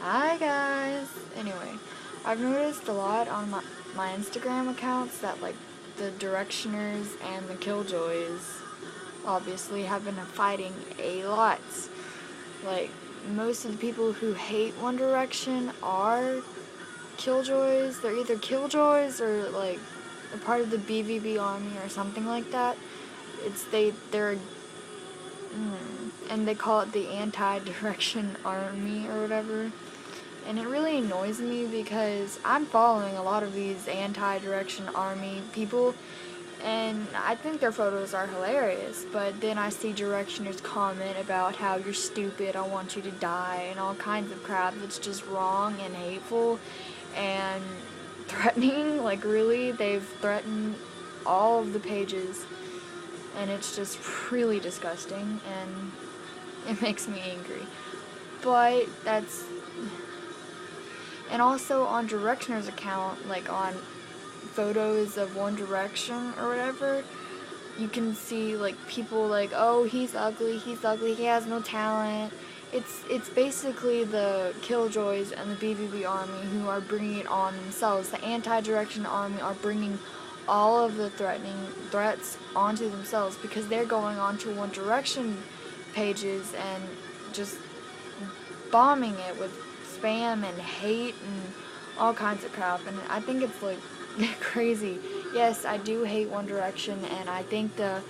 Hi guys! Anyway, I've noticed a lot on my Instagram accounts that like the Directioners and the Killjoys obviously have been fighting a lot. Like most of the people who hate One Direction are Killjoys. They're either Killjoys or like a part of the BVB army or something like that. They're and they call it the anti-direction army or whatever. And it really annoys me because I'm following a lot of these anti-direction army people, and I think their photos are hilarious, but then I see directioners comment about how you're stupid, I want you to die, and all kinds of crap that's just wrong and hateful and threatening. Like, really, they've threatened all of the pages, and it's just really disgusting, and it makes me angry. But that's and also on Directioner's account, like on photos of One Direction or whatever, you can see like people like, oh, he's ugly, he has no talent. It's basically the Killjoys and the BBB army who are bringing it on themselves. The anti-direction army are bringing all of the threats onto themselves because they're going onto One Direction pages and just bombing it with spam and hate and all kinds of crap. And I think it's like crazy. Yes, I do hate One Direction, and I think the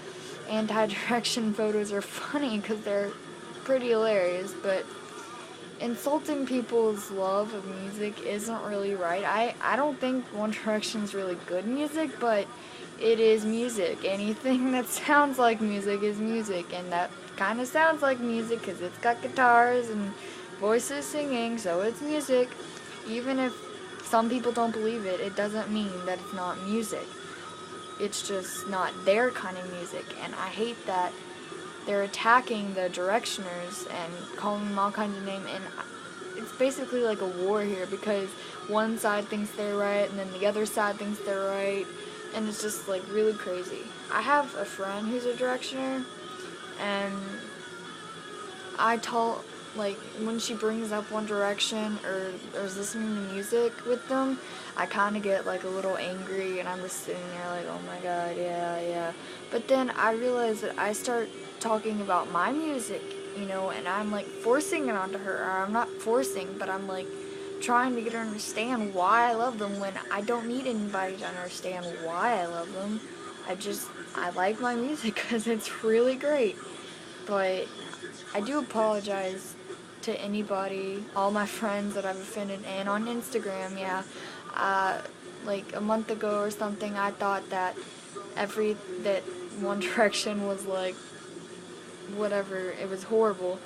anti-direction photos are funny because they're pretty hilarious, but insulting people's love of music isn't really right. I don't think One Direction's really good music, but it is music. Anything that sounds like music is music, and that kind of sounds like music because it's got guitars and voices singing, so it's music. Even if some people don't believe it, it doesn't mean that it's not music. It's just not their kind of music, and I hate that they're attacking the Directioners and calling them all kinds of names, and it's basically like a war here because one side thinks they're right and then the other side thinks they're right, and it's just like really crazy. I have a friend who's a Directioner, and I told, like, when she brings up One Direction or is listening to music with them, I kind of get like a little angry, and I'm just sitting there like, oh my god, yeah, yeah. But then I realize that I start talking about my music, and I'm like forcing it onto her, or I'm not forcing, but I'm like trying to get her to understand why I love them when I don't need anybody to understand why I love them. I like my music because it's really great. But I do apologize to anybody, all my friends that I've offended, and on Instagram, yeah. Uh, like a month ago or something, I thought that that One Direction was like whatever, it was horrible,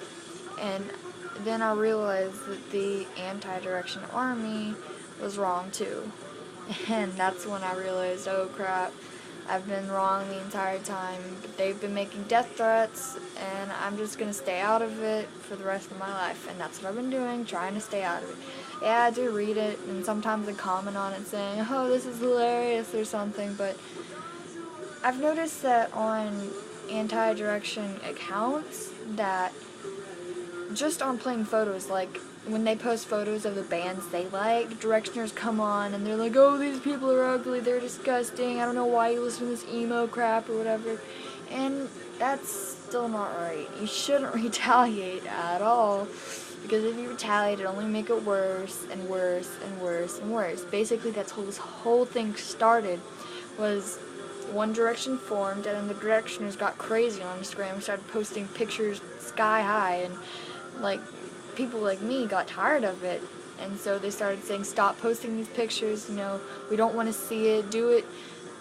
and then I realized that the anti-direction army was wrong too, and that's when I realized, oh crap, I've been wrong the entire time. They've been making death threats, and I'm just gonna stay out of it for the rest of my life. And that's what I've been doing, trying to stay out of it. Yeah, I do read it, and sometimes I comment on it saying, oh, this is hilarious or something, but I've noticed that on anti-direction accounts that just on plain photos, like when they post photos of the bands they like, Directioners come on and they're like, oh, these people are ugly, they're disgusting, I don't know why you listen to this emo crap or whatever. And that's still not right. You shouldn't retaliate at all, because if you retaliate, it only make it worse and worse and worse and worse. Basically, that's how this whole thing started, was One Direction formed, and then the Directioners got crazy on Instagram and started posting pictures sky high, and like people like me got tired of it, and so they started saying, stop posting these pictures, we don't want to see it, do it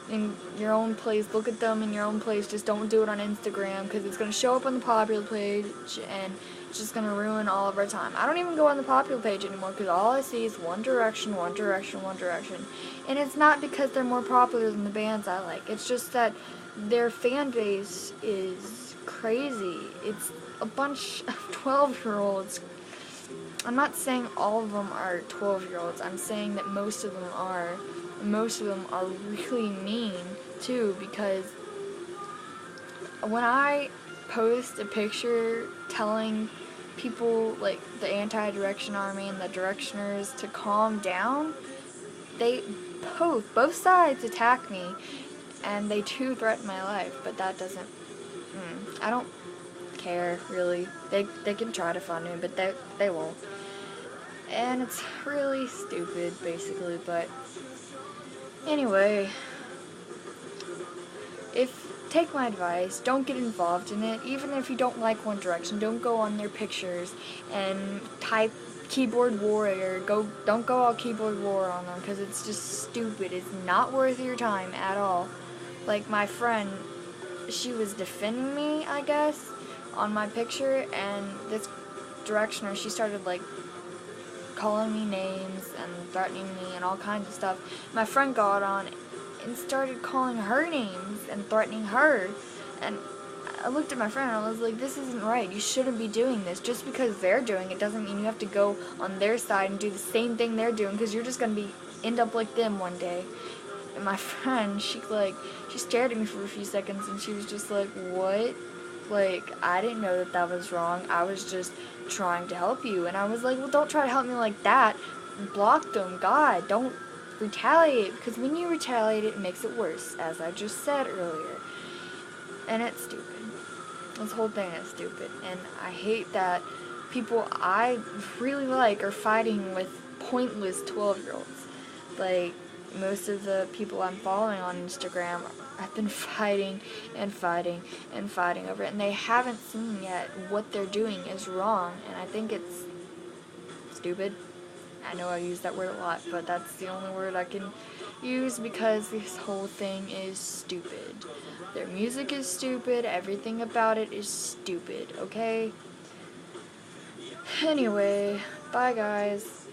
in your own place, look at them in your own place, just don't do it on Instagram because it's going to show up on the popular page and it's just going to ruin all of our time. I don't even go on the popular page anymore because all I see is One Direction, One Direction, One Direction, and it's not because they're more popular than the bands I like, it's just that their fan base is crazy. It's a bunch of 12-year-olds. I'm not saying all of them are 12-year-olds. I'm saying that most of them are. Most of them are really mean, too, because when I post a picture telling people, like the anti-direction army and the directioners, to calm down. They both sides attack me, and they too threaten my life, but that doesn't, I don't care, really. They can try to fund me, but they won't. And it's really stupid, basically, but anyway, take my advice, don't get involved in it. Even if you don't like One Direction, don't go on their pictures and type keyboard warrior. Don't go all keyboard war on them, because it's just stupid. It's not worth your time at all. Like my friend, she was defending me, I guess, on my picture, and this directioner, she started like calling me names and threatening me and all kinds of stuff. My friend got on and started calling her names and threatening her, and I looked at my friend and I was like, this isn't right. You shouldn't be doing this. Just because they're doing it doesn't mean you have to go on their side and do the same thing they're doing, because you're just going to end up like them one day. And my friend, she stared at me for a few seconds and she was just like, what? Like, I didn't know that was wrong. I was just trying to help you. And I was like, well, don't try to help me like that. Block them. God, don't retaliate. Because when you retaliate, it makes it worse, as I just said earlier. And it's stupid. This whole thing is stupid. And I hate that people I really like are fighting with pointless 12-year-olds. Like, most of the people I'm following on Instagram have been fighting and fighting and fighting over it, and they haven't seen yet what they're doing is wrong, and I think it's stupid. I know I use that word a lot, but that's the only word I can use, because this whole thing is stupid. Their music is stupid, everything about it is stupid, okay? Anyway, bye guys.